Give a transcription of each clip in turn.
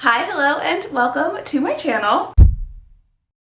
Hi, hello, and welcome to my channel.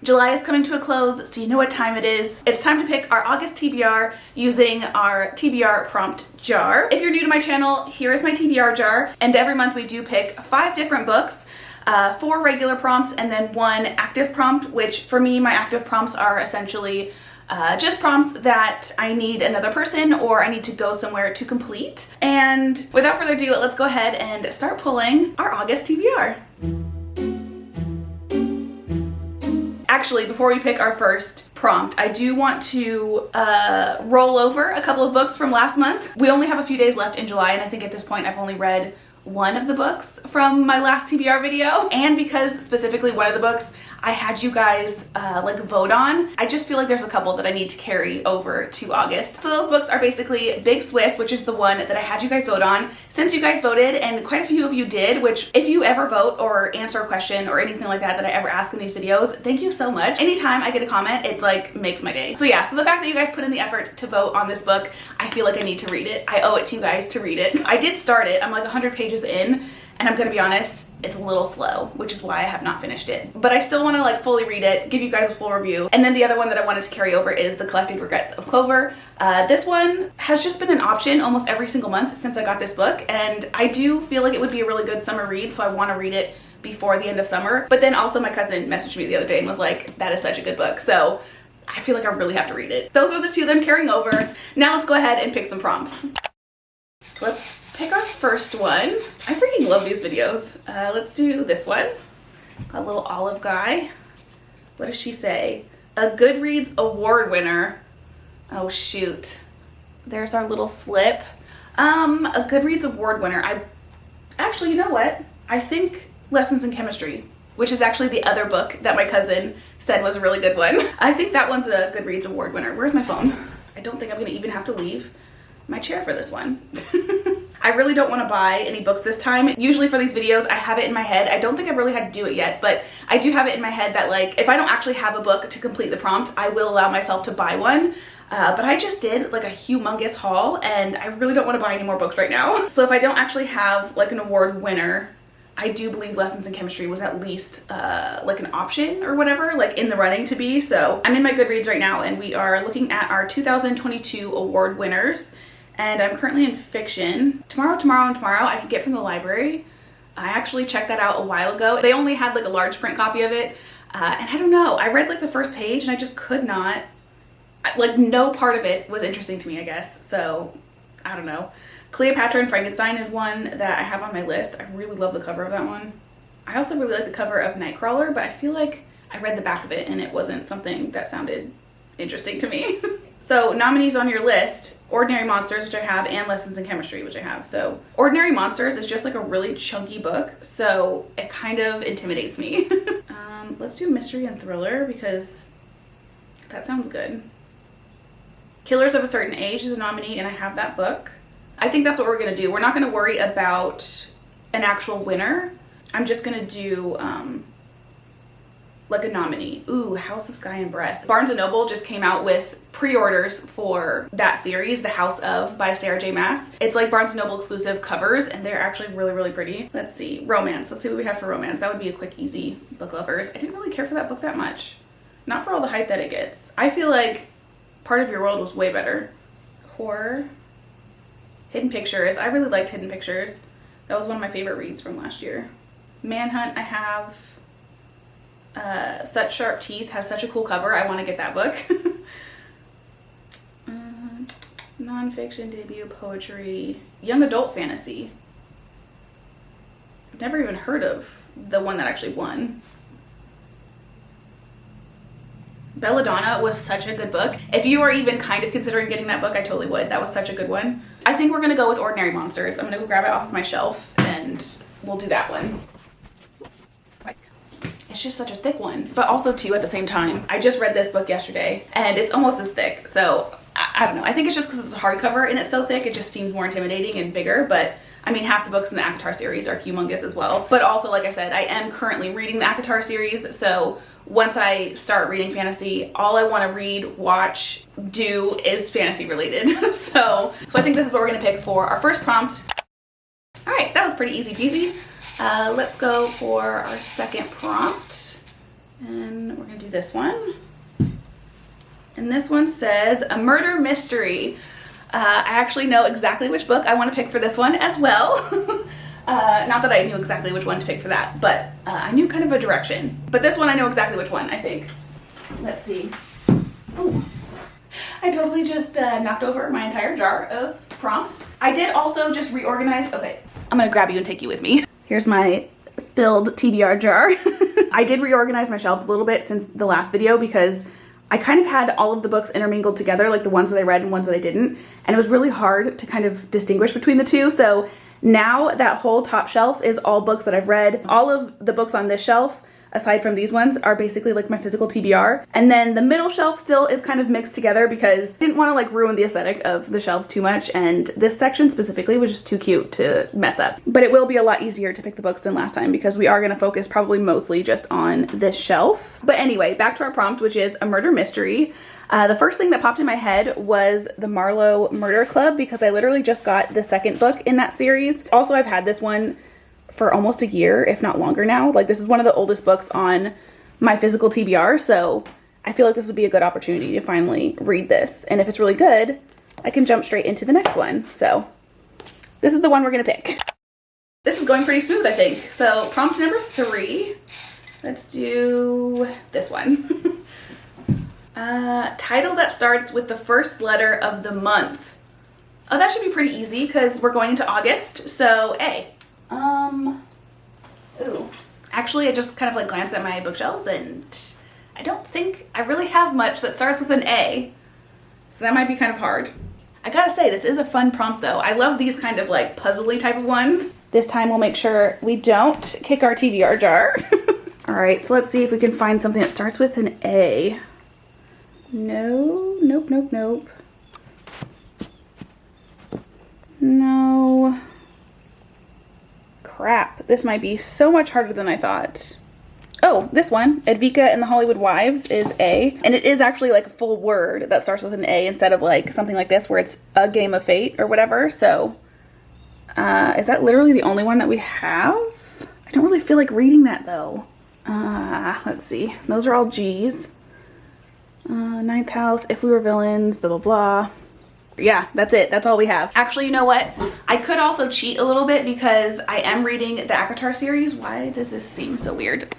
July is coming to a close, so you know what time it is. It's time to pick our August TBR using our TBR prompt jar. If you're new to my channel, here is my TBR jar, and every month we do pick 5 different books, 4 regular prompts, and then 1 active prompt, which for me, my active prompts are essentially just prompts that I need another person or I need to go somewhere to complete. And without further ado, let's go ahead and start pulling our August TBR. Actually, before we pick our first prompt, I do want to roll over a couple of books from last month. We only have a few days left in July, and I think at this point I've only read 1 of the books from my last TBR video. And because specifically one of the books I had you guys like vote on, I just feel like there's a couple that I need to carry over to August. So those books are basically Big Swiss, which is the one that I had you guys vote on. Since you guys voted, and quite a few of you did, which if you ever vote or answer a question or anything like that that I ever ask in these videos, thank you so much. Anytime I get a comment, it like makes my day. So yeah, so the fact that you guys put in the effort to vote on this book, I feel like I need to read it. I owe it to you guys to read it. I did start it. I'm like 100 pages in, and I'm gonna be honest, it's a little slow, which is why I have not finished it. But I still wanna like fully read it, give you guys a full review. And then the other one that I wanted to carry over is The Collected Regrets of Clover. This one has just been an option almost every single month since I got this book, and I do feel like it would be a really good summer read, so I wanna read it before the end of summer. But then also my cousin messaged me the other day and was like, that is such a good book. So I feel like I really have to read it. Those are the 2 that I'm carrying over. Now let's go ahead and pick some prompts. So let's pick our first one. I freaking love these videos. Let's do this one. Got a little olive guy. What does she say? A Goodreads award winner. Oh shoot. There's our little slip. A Goodreads award winner. Actually, you know what? I think Lessons in Chemistry, which is actually the other book that my cousin said was a really good one. I think that one's a Goodreads award winner. Where's my phone? I don't think I'm gonna even have to leave my chair for this one. I really don't want to buy any books this time. Usually for these videos, I have it in my head. I don't think I've really had to do it yet, but I do have it in my head that like, if I don't actually have a book to complete the prompt, I will allow myself to buy one. But I just did like a humongous haul, and I really don't want to buy any more books right now. So if I don't actually have like an award winner, I do believe Lessons in Chemistry was at least like an option or whatever, like in the running to be. So I'm in my Goodreads right now, and we are looking at our 2022 award winners. And I'm currently in fiction. Tomorrow, I can get from the library. I actually checked that out a while ago. They only had like a large print copy of it. And I don't know, I read like the first page and I just could not, like no part of it was interesting to me, I guess. So I don't know. Cleopatra and Frankenstein is one that I have on my list. I really love the cover of that one. I also really like the cover of Nightcrawler, but I feel like I read the back of it and it wasn't something that sounded interesting to me. So nominees on your list, Ordinary Monsters, which I have, and Lessons in Chemistry, which I have. So Ordinary Monsters is just like a really chunky book, so it kind of intimidates me. Let's do mystery and thriller because that sounds good. Killers of a Certain Age is a nominee, and I have that book. I think that's what we're gonna do. We're not gonna worry about an actual winner. I'm just gonna do like a nominee. Ooh, House of Sky and Breath. Barnes & Noble just came out with pre-orders for that series, The House of by Sarah J. Maas. It's like Barnes & Noble exclusive covers, and they're actually really, really pretty. Let's see, romance. Let's see what we have for romance. That would be a quick, easy book lovers. I didn't really care for that book that much. Not for all the hype that it gets. I feel like Part of Your World was way better. Horror. Hidden Pictures. I really liked Hidden Pictures. That was one of my favorite reads from last year. Manhunt, I have. Such Sharp Teeth has such a cool cover. I want to get that book. Nonfiction, debut, poetry, young adult fantasy. I've never even heard of the one that actually won. Belladonna was such a good book. If you are even kind of considering getting that book, I totally would. That was such a good one. I think we're gonna go with Ordinary Monsters. I'm gonna go grab it off of my shelf and we'll do that one. It's just such a thick one, but also too at the same time. I just read this book yesterday and it's almost as thick. So I don't know. I think it's just because it's a hardcover and it's so thick, it just seems more intimidating and bigger. But I mean, half the books in the ACOTAR series are humongous as well. But also, like I said, I am currently reading the ACOTAR series. So once I start reading fantasy, all I want to read, watch, do is fantasy related. so I think this is what we're going to pick for our first prompt. All right, that was pretty easy peasy. Let's go for our second prompt. And we're gonna do this one. And this one says, a murder mystery. I actually know exactly which book I want to pick for this one as well. Not that I knew exactly which one to pick for that, but I knew kind of a direction. But this one I know exactly which one, I think. Let's see. Ooh. I totally just knocked over my entire jar of prompts. I did also just reorganize. Okay, I'm gonna grab you and take you with me. Here's my spilled TBR jar. I did reorganize my shelves a little bit since the last video because I kind of had all of the books intermingled together, like the ones that I read and ones that I didn't. And it was really hard to kind of distinguish between the two. So now that whole top shelf is all books that I've read. All of the books on this shelf, aside from these ones, are basically like my physical TBR. And then the middle shelf still is kind of mixed together because I didn't want to like ruin the aesthetic of the shelves too much. And this section specifically was just too cute to mess up. But it will be a lot easier to pick the books than last time because we are going to focus probably mostly just on this shelf. But anyway, back to our prompt, which is a murder mystery. The first thing that popped in my head was the Marlowe Murder Club because I literally just got the second book in that series. Also, I've had this one for almost a year, if not longer now. Like, this is one of the oldest books on my physical TBR, so I feel like this would be a good opportunity to finally read this. And if it's really good, I can jump straight into the next one. So this is the one we're gonna pick. This is going pretty smooth, I think. So prompt number 3, let's do this one. Title that starts with the first letter of the month. Oh, that should be pretty easy because we're going into August, so A. Ooh. Actually, I just kind of like glanced at my bookshelves and I don't think I really have much that starts with an A. So that might be kind of hard. I gotta say, this is a fun prompt though. I love these kind of like puzzly type of ones. This time we'll make sure we don't kick our TBR jar. All right, so let's see if we can find something that starts with an A. No, nope, nope, nope. No. Crap, this might be so much harder than I thought. Oh, this one, Edvika and the Hollywood Wives, is A. And it is actually like a full word that starts with an A instead of like something like this where it's a game of fate or whatever. So is that literally the only one that we have? I don't really feel like reading that though. Let's see, those are all G's. Ninth house, if we were villains, blah, blah, blah. Yeah, that's it. That's all we have. Actually, you know what? I could also cheat a little bit because I am reading the ACOTAR series. Why does this seem so weird?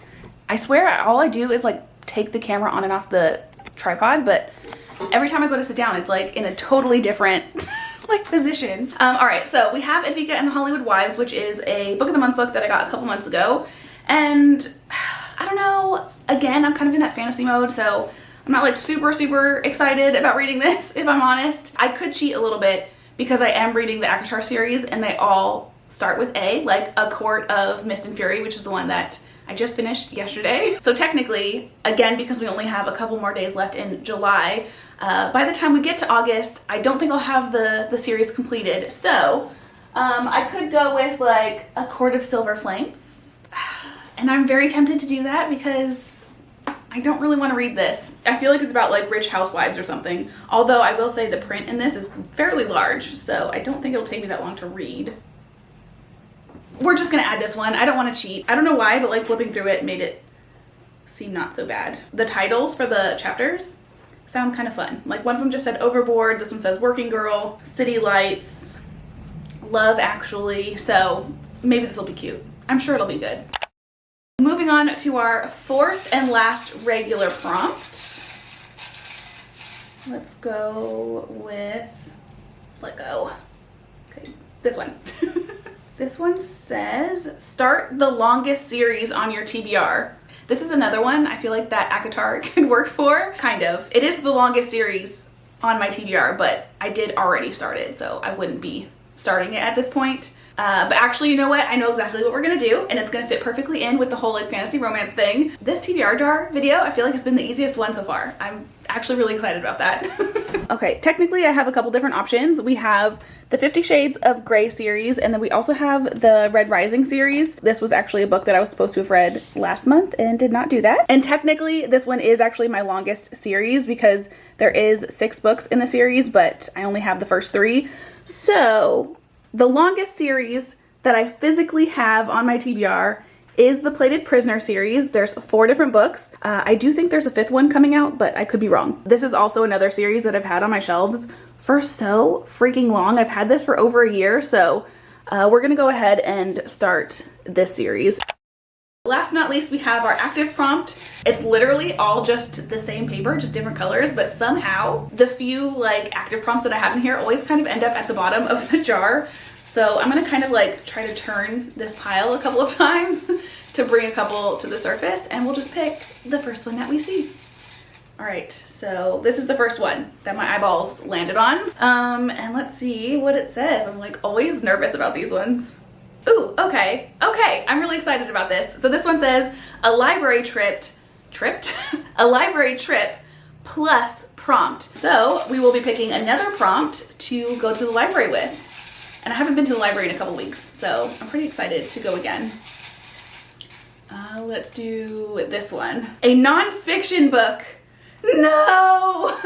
I swear all I do is like take the camera on and off the tripod, but every time I go to sit down, it's like in a totally different like position. All right, so we have Edvika and the Hollywood Wives, which is a book of the month book that I got a couple months ago. And I don't know, again, I'm kind of in that fantasy mode, so I'm not like super excited about reading this, if I'm honest. I could cheat a little bit because I am reading the ACOTAR series and they all start with A, like A Court of Mist and Fury, which is the one that I just finished yesterday. So technically, again, because we only have a couple more days left in July, by the time we get to August, I don't think I'll have the series completed. So I could go with like A Court of Silver Flames. And I'm very tempted to do that because I don't really want to read this. I feel like it's about like rich housewives or something. Although I will say the print in this is fairly large, so I don't think it'll take me that long to read. We're just gonna add this one. I don't want to cheat. I don't know why, but like flipping through it made it seem not so bad. The titles for the chapters sound kind of fun. Like one of them just said Overboard, this one says Working Girl, City Lights, Love Actually, so maybe this will be cute. I'm sure it'll be good. Moving on to our fourth and last regular prompt. Let's go with, let go. Okay, this one. This one says, start the longest series on your TBR. This is another one I feel like that ACOTAR could work for, kind of. It is the longest series on my TBR, but I did already start it, so I wouldn't be starting it at this point. But actually, you know what? I know exactly what we're gonna do, and it's gonna fit perfectly in with the whole like fantasy romance thing. This TBR jar video, I feel like has been the easiest one so far. I'm actually really excited about that. Okay, technically I have a couple different options. We have the 50 Shades of Grey series, and then we also have the Red Rising series. This was actually a book that I was supposed to have read last month and did not do that. And technically this one is actually my longest series because there is 6 books in the series, but I only have the first 3. So the longest series that I physically have on my TBR is the Plated Prisoner series. There's 4 different books. I do think there's a 5th one coming out, but I could be wrong. This is also another series that I've had on my shelves for so freaking long. I've had this for over a year, so we're gonna go ahead and start this series. Last but not least, we have our active prompt. It's literally all just the same paper, just different colors, but somehow the few like active prompts that I have in here always kind of end up at the bottom of the jar. So I'm gonna kind of like try to turn this pile a couple of times to bring a couple to the surface, and we'll just pick the first one that we see. All right, so this is the first one that my eyeballs landed on. And let's see what it says. I'm like always nervous about these ones. Ooh, okay, I'm really excited about this. So this one says, a library trip plus prompt. So we will be picking another prompt to go to the library with. And I haven't been to the library in a couple weeks, so I'm pretty excited to go again. Let's do this one. A nonfiction book. No!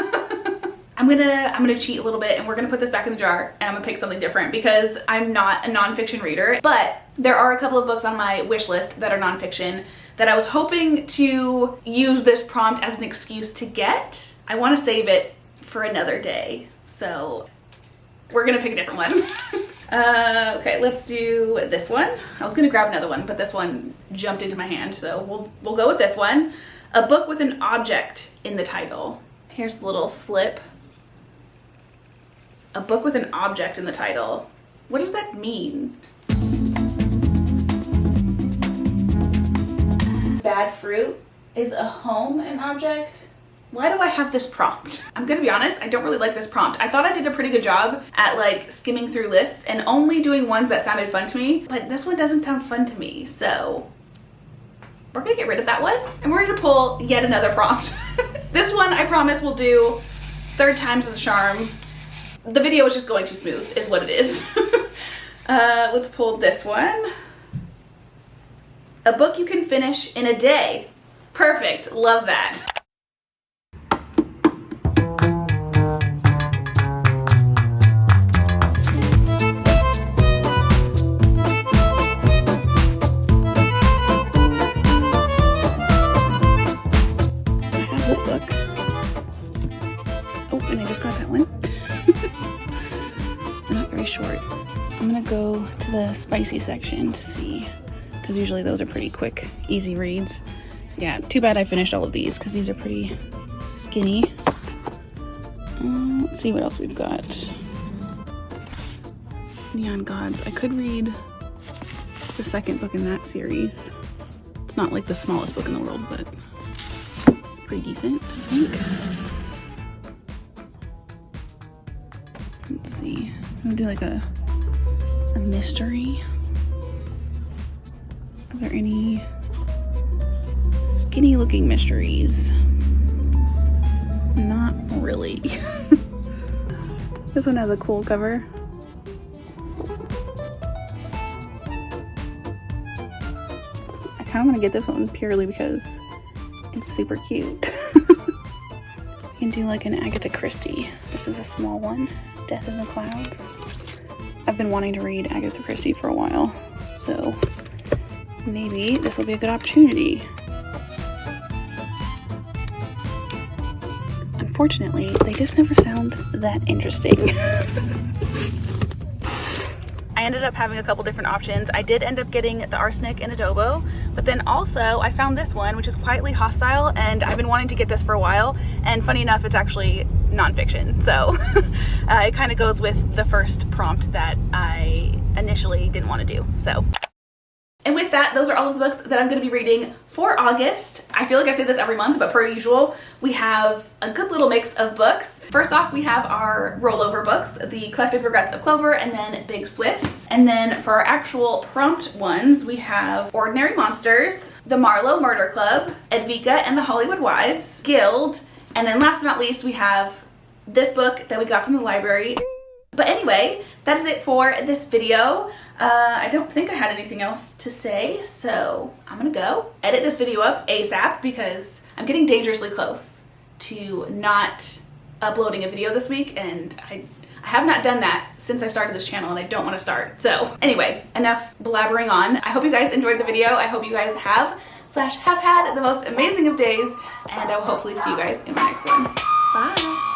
I'm gonna cheat a little bit, and we're gonna put this back in the jar, and I'm gonna pick something different because I'm not a nonfiction reader, but there are a couple of books on my wish list that are nonfiction that I was hoping to use this prompt as an excuse to get. I wanna save it for another day, so we're gonna pick a different one. Okay, let's do this one. I was gonna grab another one, but this one jumped into my hand, so we'll go with this one. A book with an object in the title. Here's the little slip. A book with an object in the title. What does that mean? Bad fruit. Is a home an object? Why do I have this prompt? I'm gonna be honest, I don't really like this prompt. I thought I did a pretty good job at like skimming through lists and only doing ones that sounded fun to me, but this one doesn't sound fun to me, so we're gonna get rid of that one, and we're gonna pull yet another prompt. This one, I promise, will do 3rd time's the charm. The video is just going too smooth, is what it is. Let's pull this one. A book you can finish in a day. Perfect, love that. Go to the spicy section to see, because usually those are pretty quick, easy reads. Yeah, too bad I finished all of these because these are pretty skinny. Let's see what else we've got. Neon Gods. I could read the 2nd book in that series. It's not like the smallest book in the world, but pretty decent, I think. Let's see. I'm gonna do like a mystery. Are there any skinny looking mysteries? Not really. This one has a cool cover. I kind of want to get this one purely because it's super cute. You can do like an Agatha Christie. This is a small one. Death in the Clouds. I've been wanting to read Agatha Christie for a while, so maybe this will be a good opportunity. Unfortunately, they just never sound that interesting. I ended up having a couple different options. I did end up getting The Arsenic and Adobo, but then also I found this one, which is Quietly Hostile, and I've been wanting to get this for a while, and funny enough, it's actually nonfiction, so it kind of goes with the first prompt that I initially didn't want to do, so. And with that, those are all of the books that I'm going to be reading for August. I feel like I say this every month, but per usual, we have a good little mix of books. First off, we have our rollover books, The Collected Regrets of Clover, and then Big Swiss. And then for our actual prompt ones, we have Ordinary Monsters, The Marlowe Murder Club, Edvika and the Hollywood Wives, Guild, and then last but not least, we have this book that we got from the library. But anyway, that is it for this video. I don't think I had anything else to say, so I'm gonna go edit this video up ASAP because I'm getting dangerously close to not uploading a video this week, and I have not done that since I started this channel and I don't want to start. So anyway, enough blabbering on. I hope you guys enjoyed the video. I hope you guys have had the most amazing of days, and I will hopefully see you guys in my next one. Bye.